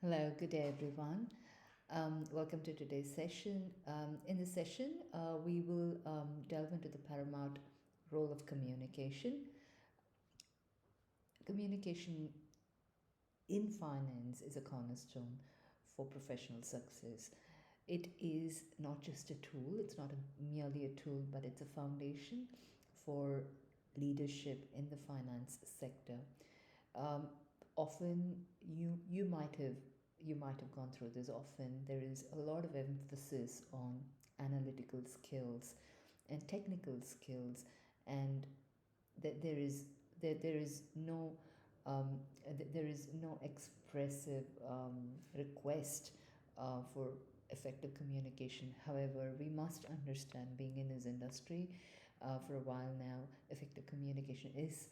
Hello, good day, everyone. Welcome to today's session. In this session, we will delve into the paramount role of communication. Communication in finance is a cornerstone for professional success. It is not just a tool, it's not merely a tool, but it's a foundation for leadership in the finance sector. Um, Often you might have gone through this. Often there is a lot of emphasis on analytical skills and technical skills, and that there is no there is no expressive request for effective communication. However, we must understand, being in this industry for a while now, effective communication is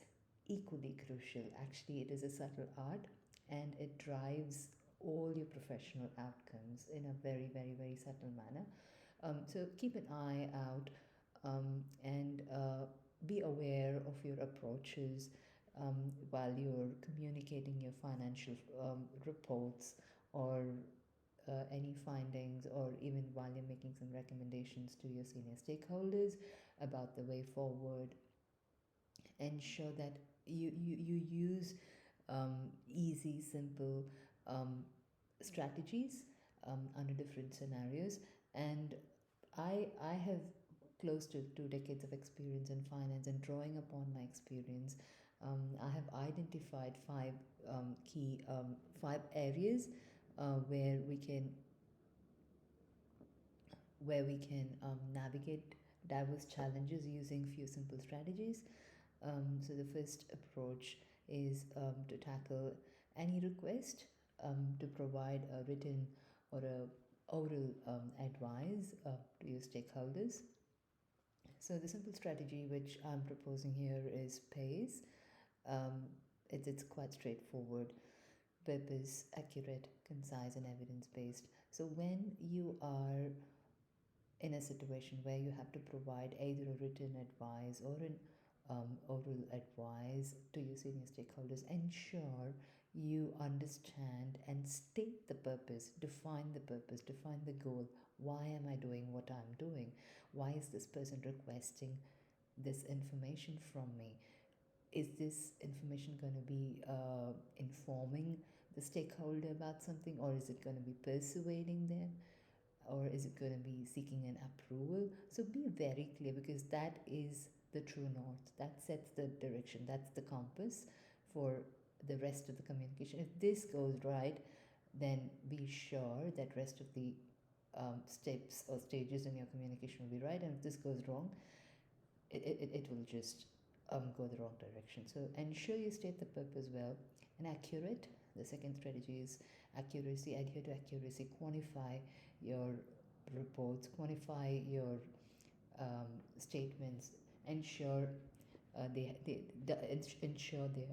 equally crucial. Actually, it is a subtle art, and it drives all your professional outcomes in a very, very, very subtle manner. So keep an eye out, and be aware of your approaches while you're communicating your financial reports, or any findings, or even while you're making some recommendations to your senior stakeholders about the way forward. Ensure that you use easy, simple strategies under different scenarios. And I have close to 2 decades of experience in finance, and drawing upon my experience, I have identified five areas where we can navigate diverse challenges using few simple strategies. So the first approach is to tackle any request to provide a written or a oral advice to your stakeholders. So the simple strategy which I'm proposing here is PACE. Um, it's quite straightforward: purpose, accurate, concise, and evidence based. So when you are in a situation where you have to provide either a written advice or an oral advice to your senior stakeholders, ensure you understand and state the purpose, define the goal. Why am I doing what I'm doing? Why is this person requesting this information from me? Is this information going to be informing the stakeholder about something, or is it going to be persuading them, or is it going to be seeking an approval? So be very clear, because that is the true north. That sets the direction. That's the compass for the rest of the communication. If this goes right, then be sure that rest of the steps or stages in your communication will be right. And if this goes wrong, it will just go the wrong direction. So ensure you state the purpose well and accurate. The second strategy is accuracy. Adhere to accuracy. Quantify your reports, quantify your statements. Ensure ensure they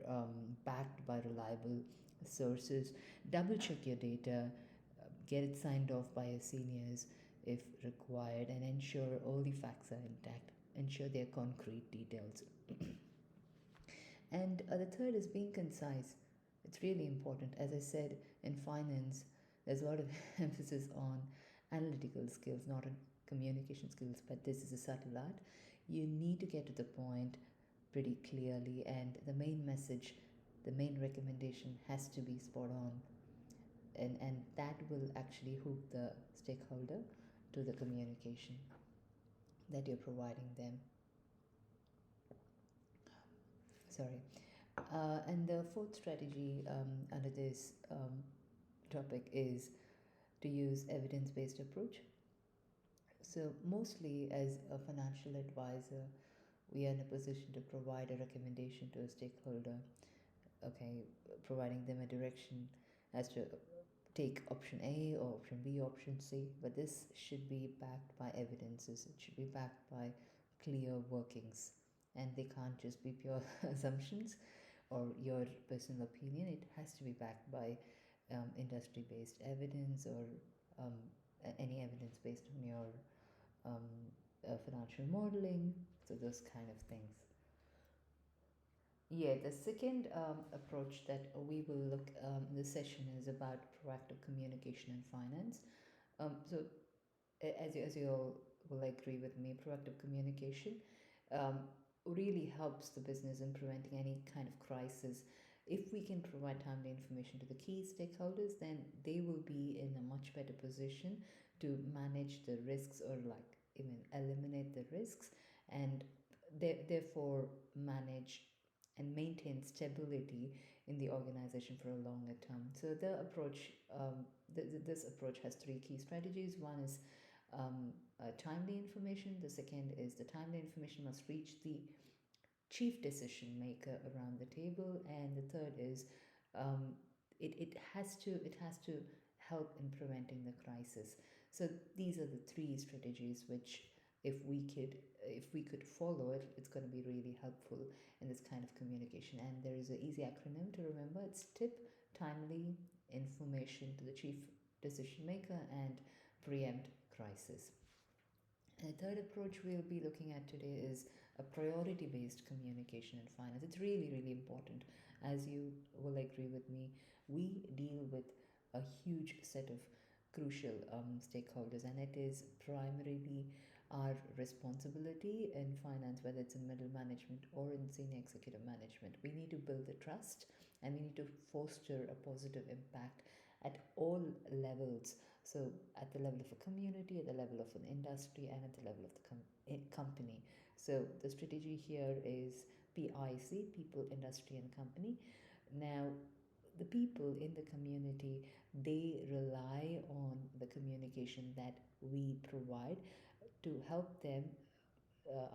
are backed by reliable sources. Double check your data. Get it signed off by your seniors if required, and ensure all the facts are intact. Ensure they are concrete details. And the third is being concise. It's really important. As I said, in finance, there's a lot of emphasis on analytical skills, not on communication skills, but this is a subtle art. You need to get to the point pretty clearly, and the main message, the main recommendation has to be spot on. And that will actually hook the stakeholder to the communication that you're providing them. Sorry. And the fourth strategy under this topic is to use evidence-based approach. So mostly as a financial advisor, we are in a position to provide a recommendation to a stakeholder, okay, providing them a direction as to take option A or option B, option C, but this should be backed by evidences. It should be backed by clear workings, and they can't just be pure assumptions or your personal opinion. It has to be backed by industry based evidence, or um, any evidence based on your financial modeling. So, those kind of things. Yeah, the second approach that we will look in this session is about proactive communication in finance. So, as you all will agree with me, proactive communication um, really helps the business in preventing any kind of crisis. If we can provide timely information to the key stakeholders, then they will be in a much better position to manage the risks, or like even eliminate the risks, and therefore manage and maintain stability in the organization for a longer term. So the approach, this approach has three key strategies. One is timely information. The second is the timely information must reach the chief decision maker around the table, and the third is um, it has to help in preventing the crisis. So these are the three strategies which, if we could follow it, it's going to be really helpful in this kind of communication. And there is an easy acronym to remember. It's tip, timely information to the chief decision maker, and preempt crisis. And the third approach we'll be looking at today is a priority based communication in finance. It's really, really important. As you will agree with me, we deal with a huge set of crucial stakeholders, and it is primarily our responsibility in finance, whether it's in middle management or in senior executive management. We need to build the trust, and we need to foster a positive impact at all levels. So, at the level of a community, at the level of an industry, and at the level of the company. So, the strategy here is PIC, people, industry, and company. Now, the people in the community, they rely on the communication that we provide to help them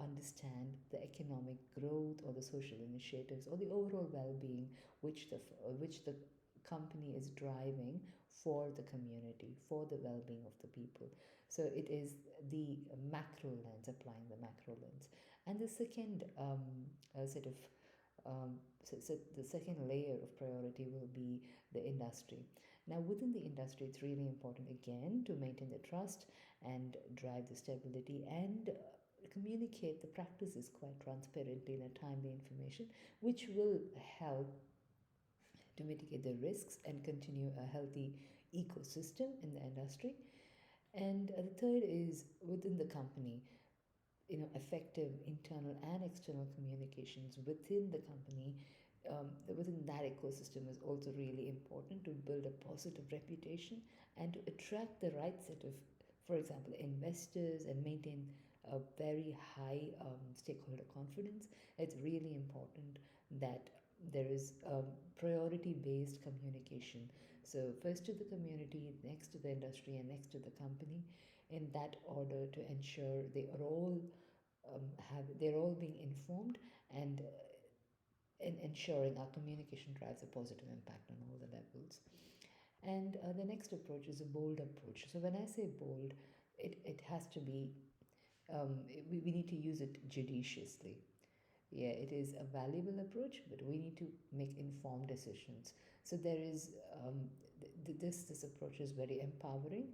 understand the economic growth or the social initiatives or the overall well-being which the company is driving for the community, for the well-being of the people. So it is the macro lens, applying the macro lens. And the second set of so the second layer of priority will be the industry. Now, within the industry, it's really important again to maintain the trust and drive the stability, and communicate the practices quite transparently in a timely information, which will help to mitigate the risks and continue a healthy ecosystem in the industry. And the third is within the company, effective internal and external communications within the company, within that ecosystem, is also really important to build a positive reputation and to attract the right set of, for example, investors, and maintain a very high stakeholder confidence. It's really important that there is priority based communication. So, first to the community, next to the industry, and next to the company, in that order, to ensure they are all they're all being informed, and in ensuring our communication drives a positive impact on all the levels. And the next approach is a bold approach. So when I say bold, it has to be we need to use it judiciously. Yeah, it is a valuable approach, but we need to make informed decisions. So there is this approach is very empowering.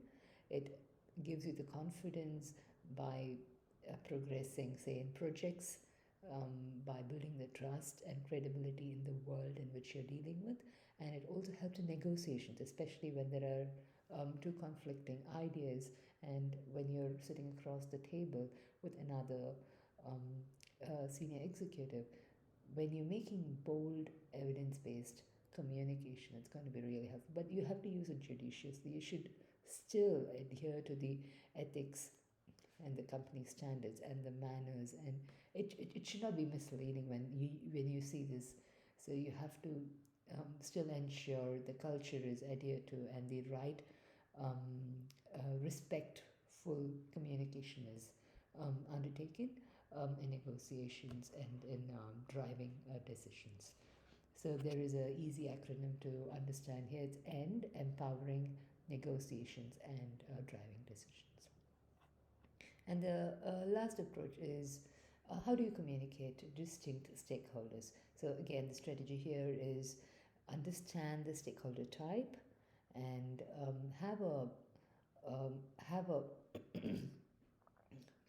It gives you the confidence by progressing, say, in projects, by building the trust and credibility in the world in which you're dealing with. And it also helps in negotiations, especially when there are two conflicting ideas, and when you're sitting across the table with another um, senior executive. When you're making bold, evidence based communication, it's going to be really helpful. But you have to use it judiciously. You should still adhere to the ethics and the company standards and the manners, and it should not be misleading when you see this. So you have to still ensure the culture is adhered to, and the right respectful communication is undertaken in negotiations and in driving decisions. So there is a easy acronym to understand here. It's END, empowering negotiations and driving decisions. And the last approach is how do you communicate to distinct stakeholders? So, again, the strategy here is understand the stakeholder type, and have a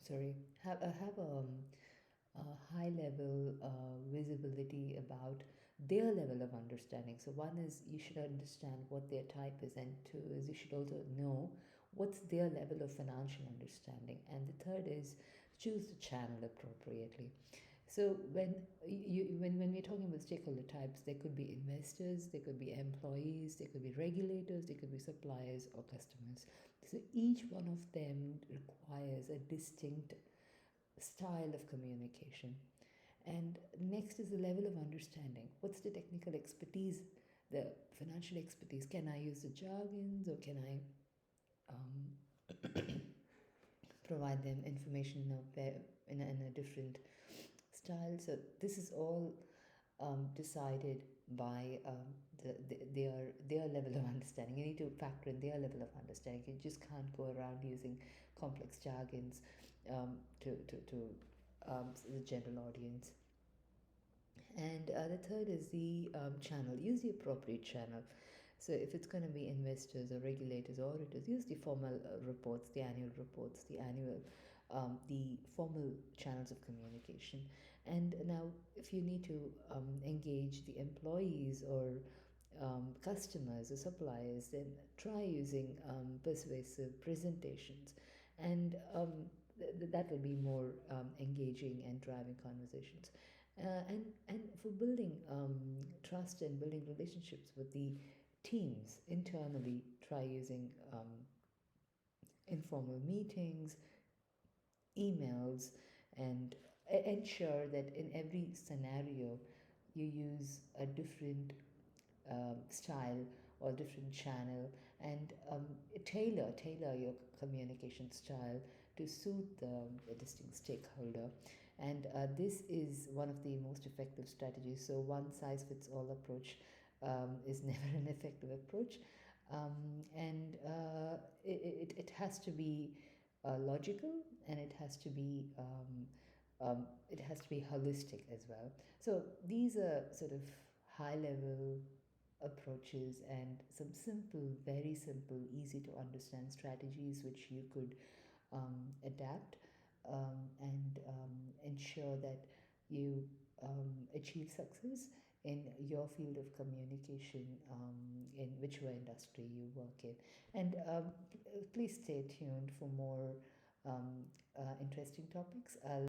sorry have a high level visibility about their level of understanding. So, one is you should understand what their type is, and two is you should also know what's their level of financial understanding, and the third is choose the channel appropriately. So when we're talking about stakeholder types, there could be investors, there could be employees, there could be regulators, there could be suppliers or customers. So each one of them requires a distinct style of communication. And next is the level of understanding. What's the technical expertise, the financial expertise? Can I use the jargons, or can I provide them information in a different style? So this is all decided by their level of understanding. You need to factor in their level of understanding. You just can't go around using complex jargons to the general audience. And the third is the channel. Use the appropriate channel. So if it's going to be investors or regulators or auditors, use the formal reports, the annual reports, the formal channels of communication. And now, if you need to engage the employees or customers or suppliers, then try using persuasive presentations, and that will be more engaging and driving conversations. And for building trust and building relationships with the teams internally, try using informal meetings, emails, and ensure that in every scenario you use a different style or different channel, and tailor your communication style to suit the distinct stakeholder. And this is one of the most effective strategies. So one size fits all approach is never an effective approach. And it has to be logical, and it has to be holistic as well. So these are sort of high level approaches and some simple, very simple, easy to understand strategies which you could adapt and ensure that you achieve success in your field of communication, in whichever industry you work in. And please stay tuned for more interesting topics. I'll